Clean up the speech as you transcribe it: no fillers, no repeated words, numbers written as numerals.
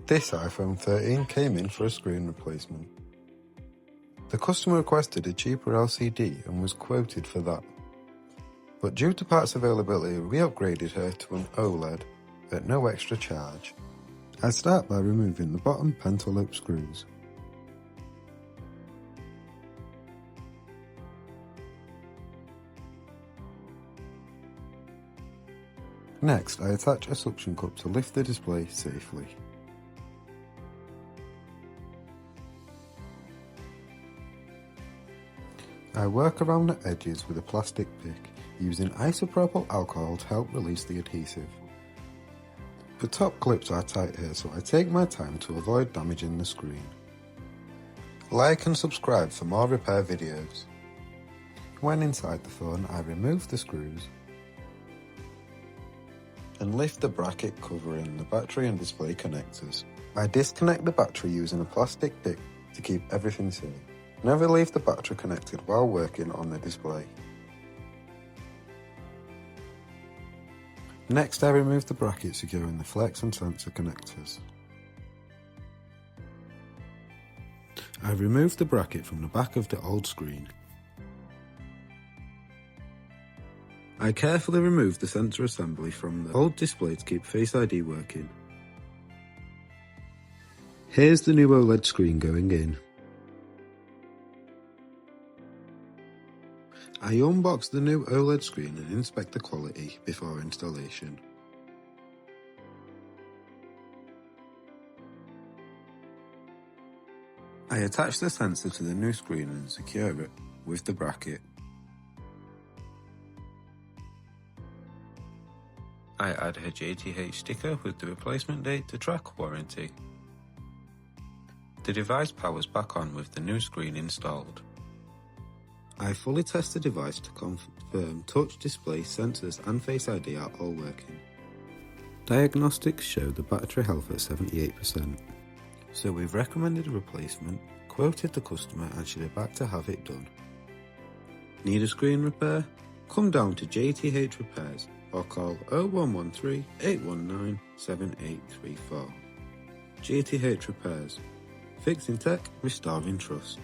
This iPhone 13 came in for a screen replacement. The customer requested a cheaper LCD and was quoted for that. But due to parts availability, we upgraded her to an OLED at no extra charge. I start by removing the bottom pentalobe screws. Next, I attach a suction cup to lift the display safely. I work around the edges with a plastic pick, using isopropyl alcohol to help release the adhesive. The top clips are tight here, so I take my time to avoid damaging the screen. Like and subscribe for more repair videos. When inside the phone, I remove the screws and lift the bracket covering the battery and display connectors. I disconnect the battery using a plastic pick to keep everything safe. Never leave the battery connected while working on the display. Next, I remove the bracket securing the flex and sensor connectors. I remove the bracket from the back of the old screen. I carefully remove the sensor assembly from the old display to keep Face ID working. Here's the new OLED screen going in. I unbox the new OLED screen and inspect the quality before installation. I attach the sensor to the new screen and secure it with the bracket. I add a JTH sticker with the replacement date to track warranty. The device powers back on with the new screen installed. I fully test the device to confirm touch, display, sensors and Face ID are all working. Diagnostics show the battery health at 78%. So we've recommended a replacement, quoted the customer and she'll be back to have it done. Need a screen repair? Come down to JTH Repairs or call 0113 819 7834. JTH Repairs. Fixing tech, restoring trust.